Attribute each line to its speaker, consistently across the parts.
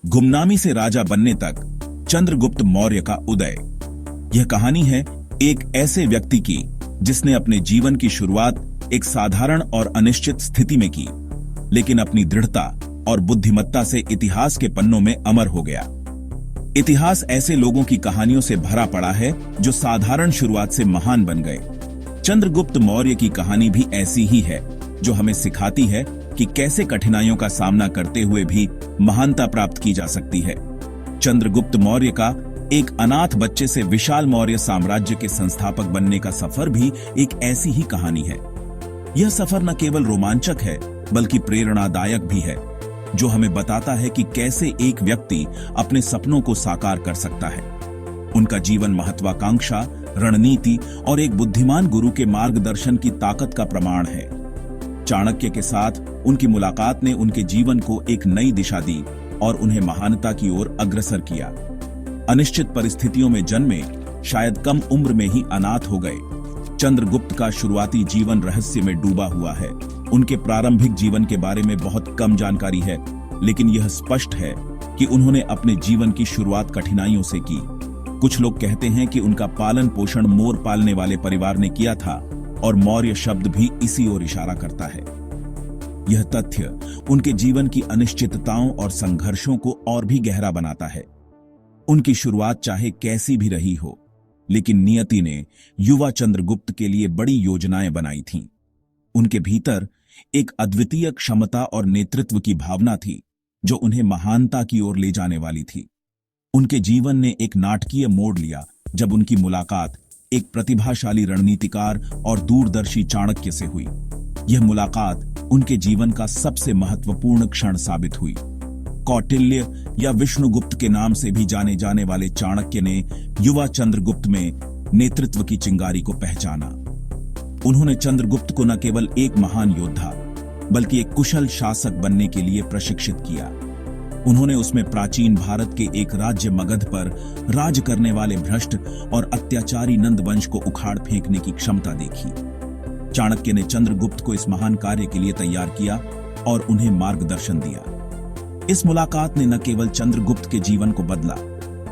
Speaker 1: गुमनामी से राजा बनने तक चंद्रगुप्त मौर्य का उदय। यह कहानी है एक ऐसे व्यक्ति की जिसने अपने जीवन की शुरुआत एक साधारण और अनिश्चित स्थिति में की, लेकिन अपनी दृढ़ता और बुद्धिमत्ता से इतिहास के पन्नों में अमर हो गया। इतिहास ऐसे लोगों की कहानियों से भरा पड़ा है जो साधारण शुरुआत से महान बन गए। चंद्रगुप्त मौर्य की कहानी भी ऐसी ही है, जो हमें सिखाती है कि कैसे कठिनाइयों का सामना करते हुए भी महानता प्राप्त की जा सकती है। चंद्रगुप्त मौर्य का एक अनाथ बच्चे से विशाल मौर्य साम्राज्य के संस्थापक बनने का सफर भी एक ऐसी ही कहानी है। यह सफर न केवल रोमांचक है, बल्कि प्रेरणादायक भी है, जो हमें बताता है कि कैसे एक व्यक्ति अपने सपनों को साकार कर सकता है। उनका जीवन महत्वाकांक्षा, रणनीति और एक बुद्धिमान गुरु के मार्गदर्शन की ताकत का प्रमाण है। चाणक्य के साथ उनकी मुलाकात ने उनके जीवन को एक नई दिशा दी और उन्हें महानता की ओर अग्रसर किया। अनिश्चित परिस्थितियों में जन्मे, शायद कम उम्र में ही अनाथ हो गए, चंद्रगुप्त का शुरुआती जीवन रहस्य में डूबा हुआ है। उनके प्रारंभिक जीवन के बारे में बहुत कम जानकारी है, लेकिन यह स्पष्ट है कि उन्होंने अपने जीवन की शुरुआत कठिनाइयों से की। कुछ लोग कहते हैं कि उनका पालन पोषण मोर पालने वाले परिवार ने किया था, और मौर्य शब्द भी इसी ओर इशारा करता है। यह तथ्य उनके जीवन की अनिश्चितताओं और संघर्षों को और भी गहरा बनाता है। उनकी शुरुआत चाहे कैसी भी रही हो, लेकिन नियति ने युवा चंद्रगुप्त के लिए बड़ी योजनाएं बनाई थीं। उनके भीतर एक अद्वितीय क्षमता और नेतृत्व की भावना थी, जो उन्हें महानता की ओर ले जाने वाली थी। उनके जीवन ने एक नाटकीय मोड़ लिया जब उनकी मुलाकात एक प्रतिभाशाली रणनीतिकार और दूरदर्शी चाणक्य से हुई। यह मुलाकात उनके जीवन का सबसे महत्वपूर्ण क्षण साबित हुई। कौटिल्य या विष्णुगुप्त के नाम से भी जाने जाने वाले चाणक्य ने युवा चंद्रगुप्त में नेतृत्व की चिंगारी को पहचाना। उन्होंने चंद्रगुप्त को न केवल एक महान योद्धा, बल्कि एक कुशल शासक बनने के लिए प्रशिक्षित किया। उन्होंने उसमें प्राचीन भारत के एक राज्य मगध पर राज करने वाले भ्रष्ट और अत्याचारी नंद वंश को उखाड़ फेंकने की क्षमता देखी। चाणक्य ने चंद्रगुप्त को इस महान कार्य के लिए तैयार किया और उन्हें मार्गदर्शन दिया। इस मुलाकात ने न केवल चंद्रगुप्त के जीवन को बदला,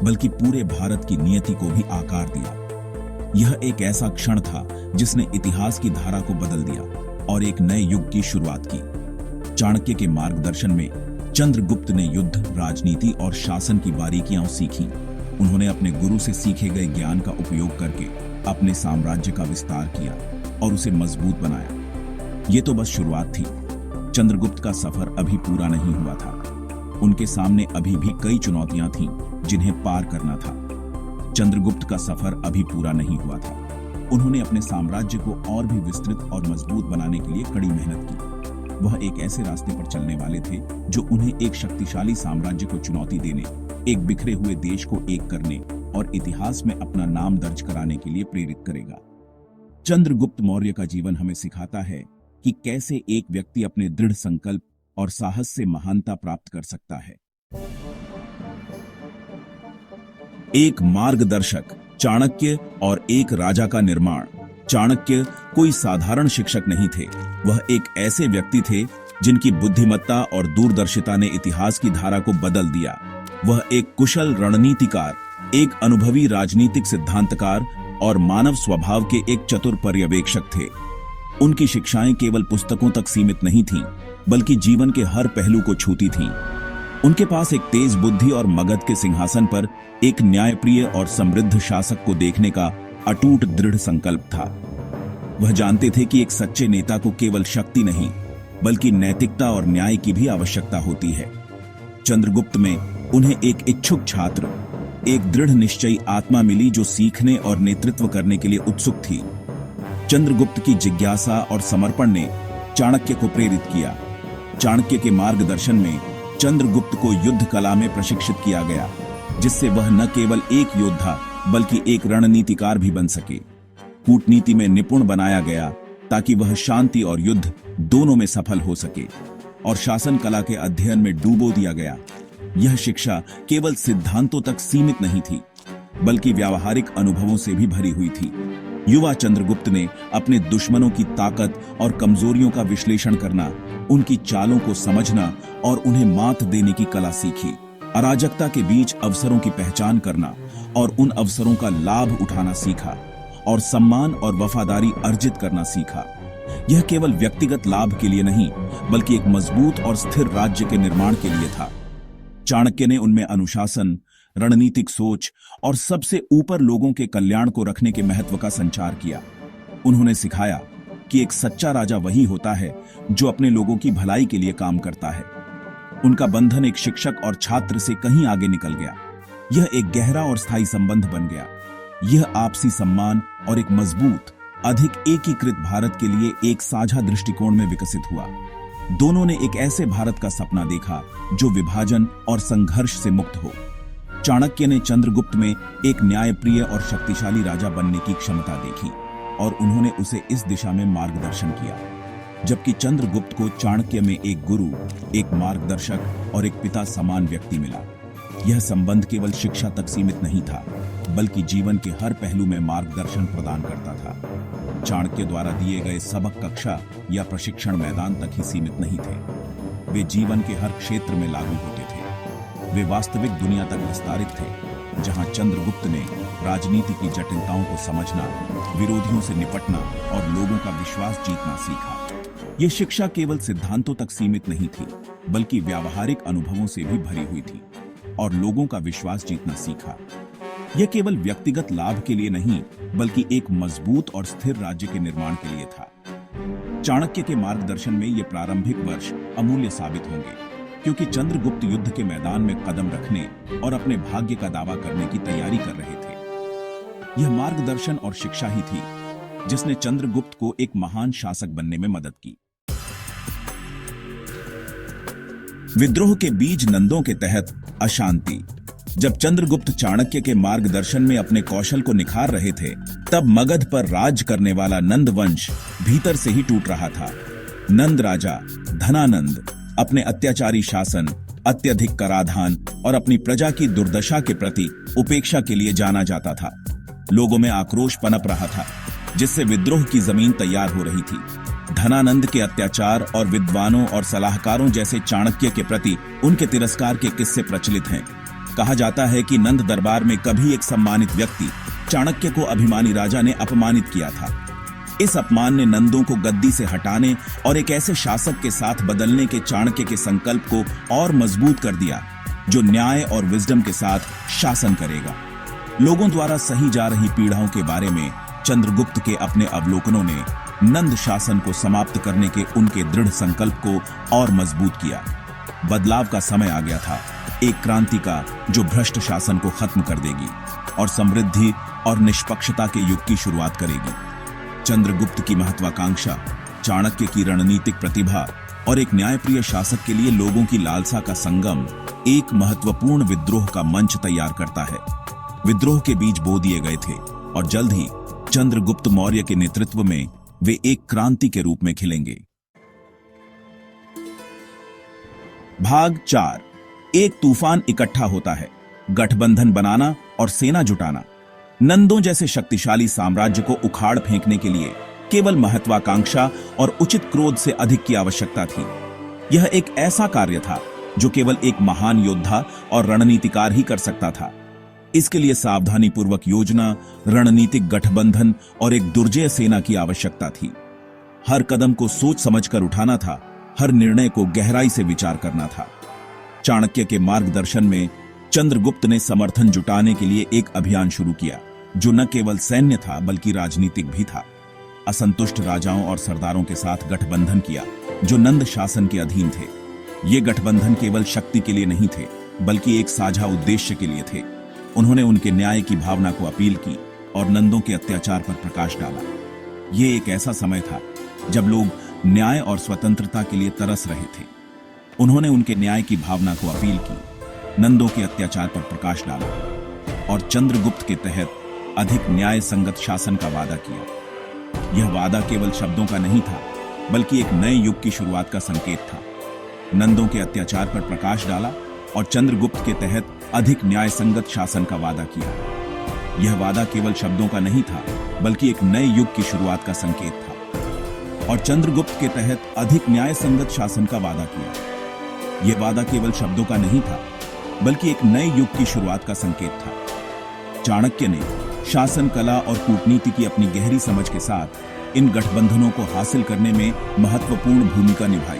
Speaker 1: बल्कि पूरे भारत की नियति को भी आकार दिया। यह एक ऐसा क्षण था जिसने इतिहास की धारा को बदल दिया और एक नए युग की शुरुआत की। चाणक्य के मार्गदर्शन में चंद्रगुप्त ने युद्ध, राजनीति और शासन की बारीकियां सीखी। उन्होंने अपने गुरु से सीखे गए ज्ञान का उपयोग करके अपने साम्राज्य का विस्तार किया और उसे मजबूत बनाया। ये तो बस शुरुआत थी। चंद्रगुप्त का सफर अभी पूरा नहीं हुआ था। उनके सामने अभी भी कई चुनौतियां थीं जिन्हें पार करना था। चंद्रगुप्त का सफर अभी पूरा नहीं हुआ था। उन्होंने अपने साम्राज्य को और भी विस्तृत और मजबूत बनाने के लिए कड़ी मेहनत की। वह एक ऐसे रास्ते पर चलने वाले थे जो उन्हें एक शक्तिशाली साम्राज्य को चुनौती देने, एक बिखरे हुए देश को एक करने और इतिहास में अपना नाम दर्ज कराने के लिए प्रेरित करेगा। चंद्रगुप्त मौर्य का जीवन हमें सिखाता है कि कैसे एक व्यक्ति अपने दृढ़ संकल्प और साहस से महानता प्राप्त कर सकता है। एक मार्गदर्शक, चाणक्य और एक राजा का निर्माण। चाणक्य कोई साधारण शिक्षक नहीं थे। वह एक ऐसे व्यक्ति थे जिनकी बुद्धिमत्ता और दूरदर्शिता ने इतिहास की धारा को बदल दिया। वह एक कुशल रणनीतिकार, एक अनुभवी राजनीतिक सिद्धांतकार और मानव स्वभाव के एक चतुर पर्यवेक्षक थे। उनकी शिक्षाएं केवल पुस्तकों तक सीमित नहीं थीं, बल्कि जीवन के हर पहलू को छूती थीं। उनके पास एक तेज बुद्धि और मगध के सिंहासन पर एक न्यायप्रिय और समृद्ध शासक को देखने का अटूट दृढ़ संकल्प था। वह जानते थे कि एक सच्चे नेता को केवल शक्ति नहीं, बल्कि नैतिकता और न्याय की भी आवश्यकता होती है। चंद्रगुप्त में उन्हें एक इच्छुक छात्र, एक दृढ़ निश्चयी आत्मा मिली जो सीखने और नेतृत्व करने के लिए उत्सुक थी। चंद्रगुप्त की जिज्ञासा और समर्पण ने चाणक्य को प्रेरित किया। चाणक्य के मार्गदर्शन में चंद्रगुप्त को युद्ध कला में प्रशिक्षित किया गया, जिससे वह न केवल एक योद्धा बल्कि एक रणनीतिकार भी बन सके। कूटनीति में निपुण बनाया गया ताकि वह शांति और युद्ध दोनों में सफल हो सके, और शासन कला के अध्ययन में डूबो दिया गया। यह शिक्षा केवल सिद्धांतों तक सीमित नहीं थी, बल्कि व्यावहारिक अनुभवों से भी भरी हुई थी। युवा चंद्रगुप्त ने अपने दुश्मनों की ताकत और कमजोरियों का विश्लेषण करना, उनकी चालों को समझना और उन्हें मात देने की कला सीखी। अराजकता के बीच अवसरों की पहचान करना और उन अवसरों का लाभ उठाना सीखा और सम्मान और वफादारी अर्जित करना सीखा। यह केवल व्यक्तिगत लाभ के लिए नहीं, बल्कि एक मजबूत और स्थिर राज्य के निर्माण के लिए था। चाणक्य ने उनमें अनुशासन, रणनीतिक सोच और सबसे ऊपर लोगों के कल्याण को रखने के महत्व का संचार किया। उन्होंने सिखाया कि एक सच्चा राजा वही होता है जो अपने लोगों की भलाई के लिए काम करता है। उनका बंधन एक शिक्षक और छात्र से कहीं आगे निकल गया। यह एक गहरा और स्थायी संबंध बन गया। यह आपसी सम्मान और एक मजबूत, अधिक एकीकृत भारत के लिए एक साझा दृष्टिकोण में विकसित हुआ। दोनों ने एक ऐसे भारत का सपना देखा जो विभाजन और संघर्ष से मुक्त हो। चाणक्य ने चंद्रगुप्त में एक न्यायप्रिय और शक्तिशाली राजा बनने की क्षमता देखी और उन्होंने उसे इस दिशा में मार्गदर्शन किया, जबकि चंद्रगुप्त को चाणक्य में एक गुरु, एक मार्गदर्शक और एक पिता समान व्यक्ति मिला। यह संबंध केवल शिक्षा तक सीमित नहीं था, बल्कि जीवन के हर पहलू में मार्गदर्शन प्रदान करता था। चाणक्य द्वारा दिए गए सबक कक्षा या प्रशिक्षण मैदान तक ही सीमित नहीं थे, वे जीवन के हर क्षेत्र में लागू होते थे। वे वास्तविक दुनिया तक विस्तारित थे, जहां चंद्रगुप्त ने राजनीति की जटिलताओं को समझना, विरोधियों से निपटना और लोगों का विश्वास जीतना सीखा। ये शिक्षा केवल सिद्धांतों तक सीमित नहीं थी, बल्कि व्यावहारिक अनुभवों से भी भरी हुई थी और लोगों का विश्वास जीतना सीखा। यह केवल व्यक्तिगत लाभ के लिए नहीं, बल्कि एक मजबूत और स्थिर राज्य के निर्माण के लिए था। चाणक्य के मार्गदर्शन में ये प्रारंभिक वर्ष अमूल्य साबित होंगे, क्योंकि चंद्रगुप्त युद्ध के मैदान में कदम रखने और अपने भाग्य का दावा करने की तैयारी कर रहे थे। यह मार्गदर्शन और शिक्षा ही थी जिसने चंद्रगुप्त को एक महान शासक बनने में मदद की। विद्रोह के बीज नंदों के तहत अशांति। जब चंद्रगुप्त चाणक्य के मार्गदर्शन में अपने कौशल को निखार रहे थे, तब मगध पर राज करने वाला नंद वंश भीतर से ही टूट रहा था। नंद राजा धनानंद अपने अत्याचारी शासन, अत्यधिक कराधान और अपनी प्रजा की दुर्दशा के प्रति उपेक्षा के लिए जाना जाता था। लोगों में आक्रोश पनप रहा था, जिससे विद्रोह की जमीन तैयार हो रही थी। धनानंद के अत्याचार और विद्वानों और सलाहकारों जैसे चाणक्य के प्रति उनके तिरस्कार के किस्से प्रचलित हैं। कहा जाता है कि नंद दरबार में कभी एक सम्मानित व्यक्ति चाणक्य को अभिमानी राजा ने अपमानित किया था। इस अपमान ने नंदों को गद्दी से हटाने और एक ऐसे शासक के साथ बदलने के चाणक्य के संकल्प को और मजबूत कर दिया, जो न्याय और विजडम के साथ शासन करेगा। लोगों द्वारा सही जा रही पीड़ाओं के बारे में चंद्रगुप्त के अपने अवलोकनों ने नंद शासन को समाप्त करने के उनके दृढ़ संकल्प को और मजबूत किया। बदलाव का समय आ गया था, एक क्रांति का जो भ्रष्ट शासन को खत्म कर देगी और समृद्धि और निष्पक्षता के युग की शुरुआत करेगी। चंद्रगुप्त की महत्वाकांक्षा, चाणक्य की रणनीतिक प्रतिभा और एक न्यायप्रिय शासक के लिए लोगों की लालसा का संगम एक महत्वपूर्ण विद्रोह का मंच तैयार करता है। विद्रोह के बीज बो दिए गए थे और जल्द ही चंद्रगुप्त मौर्य के नेतृत्व में वे एक क्रांति के रूप में खिलेंगे। भाग 4। एक तूफान इकट्ठा होता है। गठबंधन बनाना और सेना जुटाना। नंदों जैसे शक्तिशाली साम्राज्य को उखाड़ फेंकने के लिए केवल महत्वाकांक्षा और उचित क्रोध से अधिक की आवश्यकता थी। यह एक ऐसा कार्य था जो केवल एक महान योद्धा और रणनीतिकार ही कर सकता था। इसके लिए सावधानी पूर्वक योजना, रणनीतिक गठबंधन और एक दुर्जय सेना की आवश्यकता थी। हर कदम को सोच समझकर उठाना था, हर निर्णय को गहराई से विचार करना था। चाणक्य के मार्गदर्शन में चंद्रगुप्त ने समर्थन जुटाने के लिए एक अभियान शुरू किया, जो न केवल सैन्य था बल्कि राजनीतिक भी था। असंतुष्ट राजाओं और सरदारों के साथ गठबंधन किया, जो नंद शासन के अधीन थे। ये गठबंधन केवल शक्ति के लिए नहीं थे, बल्कि एक साझा उद्देश्य के लिए थे। उन्होंने उनके न्याय की भावना को अपील की और नंदों के अत्याचार पर प्रकाश डाला। ये एक ऐसा समय था जब लोग न्याय और स्वतंत्रता के लिए तरस रहे थे। उन्होंने उनके न्याय की भावना को अपील की, नंदों के अत्याचार पर प्रकाश डाला और चंद्रगुप्त के तहत अधिक न्याय संगत शासन का वादा किया। यह वादा केवल शब्दों का नहीं था, बल्कि एक नए युग की शुरुआत का संकेत था। नंदों के अत्याचार पर प्रकाश डाला और चंद्रगुप्त के तहत अधिक न्याय संगत शासन का वादा किया। यह वादा केवल शब्दों का नहीं था, बल्कि एक नए युग की शुरुआत का संकेत था। और चंद्रगुप्त के तहत अधिक न्याय संगत शासन का वादा किया। यह वादा केवल शब्दों का नहीं था, बल्कि एक नए युग की शुरुआत का संकेत था। चाणक्य ने शासन कला और कूटनीति की अपनी गहरी समझ के साथ इन गठबंधनों को हासिल करने में महत्वपूर्ण भूमिका निभाई,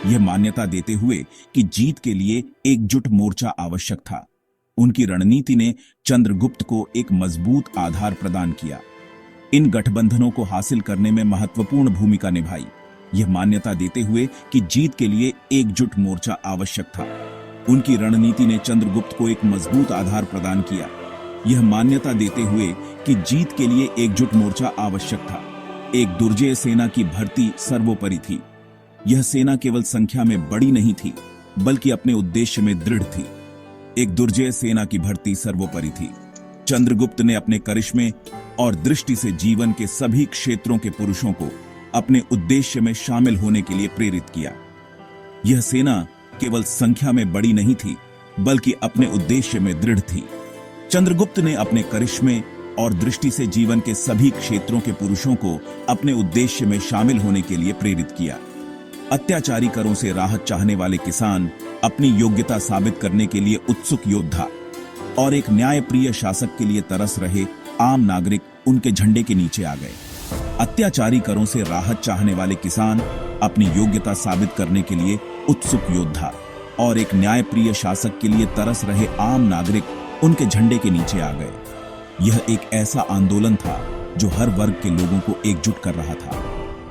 Speaker 1: यह मान्यता देते हुए कि जीत के लिए एकजुट मोर्चा आवश्यक था। उनकी रणनीति ने चंद्रगुप्त को एक मजबूत आधार प्रदान किया। इन गठबंधनों को हासिल करने में महत्वपूर्ण भूमिका निभाई, यह मान्यता देते हुए कि जीत के लिए एकजुट मोर्चा आवश्यक था। उनकी रणनीति ने चंद्रगुप्त को एक मजबूत आधार प्रदान किया, यह मान्यता देते हुए कि जीत के लिए एकजुट मोर्चा आवश्यक था। एक दुर्जय सेना की भर्ती सर्वोपरि थी। यह सेना केवल संख्या में बड़ी नहीं थी, बल्कि अपने उद्देश्य में दृढ़ थी। एक दुर्जय सेना की भर्ती सर्वोपरि थी। चंद्रगुप्त ने अपने करिश्मे और दृष्टि से जीवन के सभी क्षेत्रों के पुरुषों को अपने उद्देश्य में शामिल होने के लिए प्रेरित किया। यह सेना केवल संख्या में बड़ी नहीं थी, बल्कि अपने उद्देश्य में दृढ़ थी। चंद्रगुप्त ने अपने करिश्मे और दृष्टि से जीवन के सभी क्षेत्रों के पुरुषों को अपने उद्देश्य में शामिल होने के लिए प्रेरित किया। अत्याचारी करों से राहत चाहने वाले किसान, अपनी योग्यता साबित करने के लिए उत्सुक योद्धा और एक न्यायप्रिय शासक के लिए तरस रहे आम नागरिक उनके झंडे के नीचे आ गए। अत्याचारी करों से राहत चाहने वाले किसान, अपनी योग्यता साबित करने के लिए उत्सुक योद्धा और एक न्यायप्रिय शासक के लिए तरस रहे आम नागरिक उनके झंडे के नीचे आ गए। यह एक ऐसा आंदोलन था जो हर वर्ग के लोगों को एकजुट कर रहा था।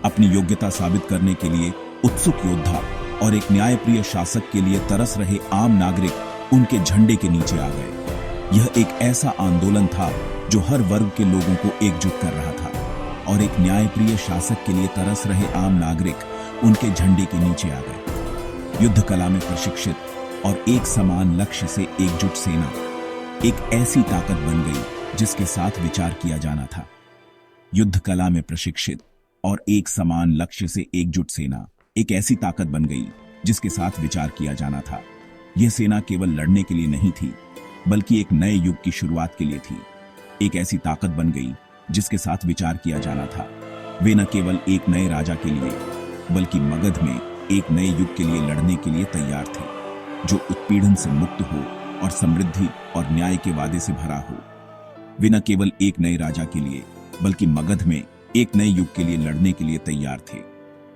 Speaker 1: अपनी योग्यता साबित करने के लिए उत्सुक योद्धा और एक न्यायप्रिय शासक के लिए तरस रहे आम नागरिक उनके झंडे के नीचे आ गए। यह एक ऐसा आंदोलन था जो हर वर्ग के लोगों को एकजुट कर रहा था और एक न्यायप्रिय शासक के लिए तरस रहे आम नागरिक उनके झंडे के नीचे आ गए। युद्ध कला में प्रशिक्षित और एक समान लक्ष्य से एकजुट सेना एक ऐसी ताकत बन गई जिसके साथ विचार किया जाना था। युद्ध कला में प्रशिक्षित और एक समान लक्ष्य से एकजुट सेना एक ऐसी ताकत बन गई जिसके साथ विचार किया जाना था। यह सेना केवल लड़ने के लिए नहीं थी, बल्कि एक नए युग की शुरुआत के लिए थी। एक ऐसी ताकत बन गई जिसके साथ विचार किया जाना था। वे न केवल एक नए राजा के लिए, बल्कि मगध में एक नए युग के लिए लड़ने के लिए तैयार थे, जो उत्पीड़न से मुक्त हो और समृद्धि और न्याय के वादे से भरा हो। वे न केवल एक नए राजा के लिए, बल्कि मगध में एक नए युग के लिए लड़ने के लिए तैयार थे,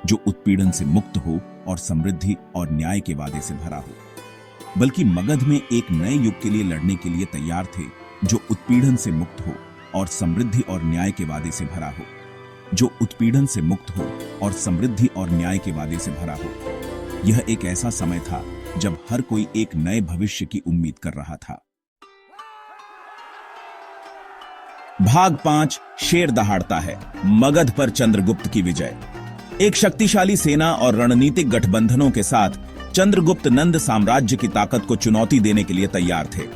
Speaker 1: जो उत्पीड़न से मुक्त हो और समृद्धि और न्याय के वादे से भरा हो। बल्कि मगध में एक नए युग के लिए लड़ने के लिए तैयार थे, जो उत्पीड़न से मुक्त हो और समृद्धि और न्याय के वादे से भरा हो। जो उत्पीड़न से मुक्त हो और समृद्धि और न्याय के वादे से भरा हो। यह एक ऐसा समय था जब हर कोई एक नए भविष्य की उम्मीद कर रहा था। भाग 5 शेर दहाड़ता है, मगध पर चंद्रगुप्त की विजय। एक शक्तिशाली सेना और रणनीतिक गठबंधनों के साथ चंद्रगुप्त नंद साम्राज्य की ताकत को चुनौती देने के लिए तैयार थे।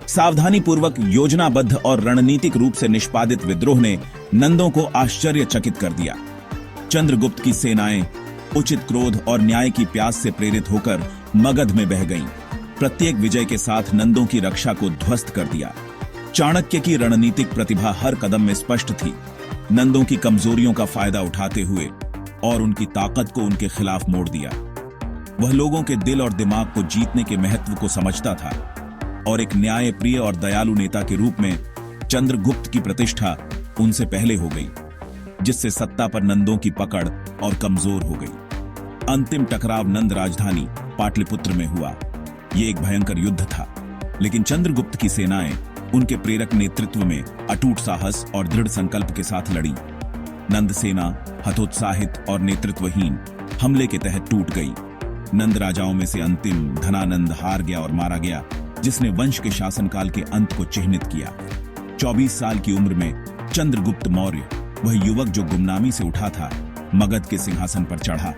Speaker 1: सावधानी पूर्वक योजनाबद्ध और रणनीतिक रूप से निष्पादित विद्रोह ने नंदों को आश्चर्यचकित कर दिया। चंद्रगुप्त की सेनाएं उचित क्रोध और न्याय की प्यास से प्रेरित होकर मगध में बह गईं। प्रत्येक विजय के साथ नंदों की रक्षा को ध्वस्त कर दिया। चाणक्य की रणनीतिक प्रतिभा हर कदम में स्पष्ट थी। नंदों की कमजोरियों का फायदा उठाते हुए और उनकी ताकत को उनके खिलाफ मोड़ दिया। वह लोगों के दिल और दिमाग को जीतने के महत्व को समझता था और एक न्यायप्रिय और दयालु नेता के रूप में चंद्रगुप्त की प्रतिष्ठा उनसे पहले हो गई, जिससे सत्ता पर नंदों की पकड़ और कमजोर हो गई। अंतिम टकराव नंद राजधानी पाटलिपुत्र में हुआ। यह एक भयंकर युद्ध था, लेकिन चंद्रगुप्त की सेनाएं उनके प्रेरक नेतृत्व में अटूट साहस और दृढ़ संकल्प के साथ लड़ी। नंद सेना हतोत्साहित और नेतृत्वहीन हमले के तहत टूट गई। नंद राजाओं में से अंतिम धनानंद हार गया और मारा गया, जिसने वंश के शासनकाल के अंत को चिह्नित किया। 24 साल की उम्र में चंद्रगुप्त मौर्य, वह युवक जो गुमनामी से उठा था, मगध के सिंहासन पर चढ़ा।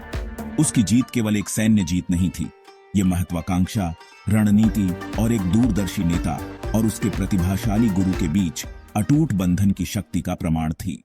Speaker 1: उसकी जीत केवल एक सैन्य जीत नहीं थी, ये महत्वाकांक्षा, रणनीति और एक दूरदर्शी नेता और उसके प्रतिभाशाली गुरु के बीच अटूट बंधन की शक्ति का प्रमाण थी।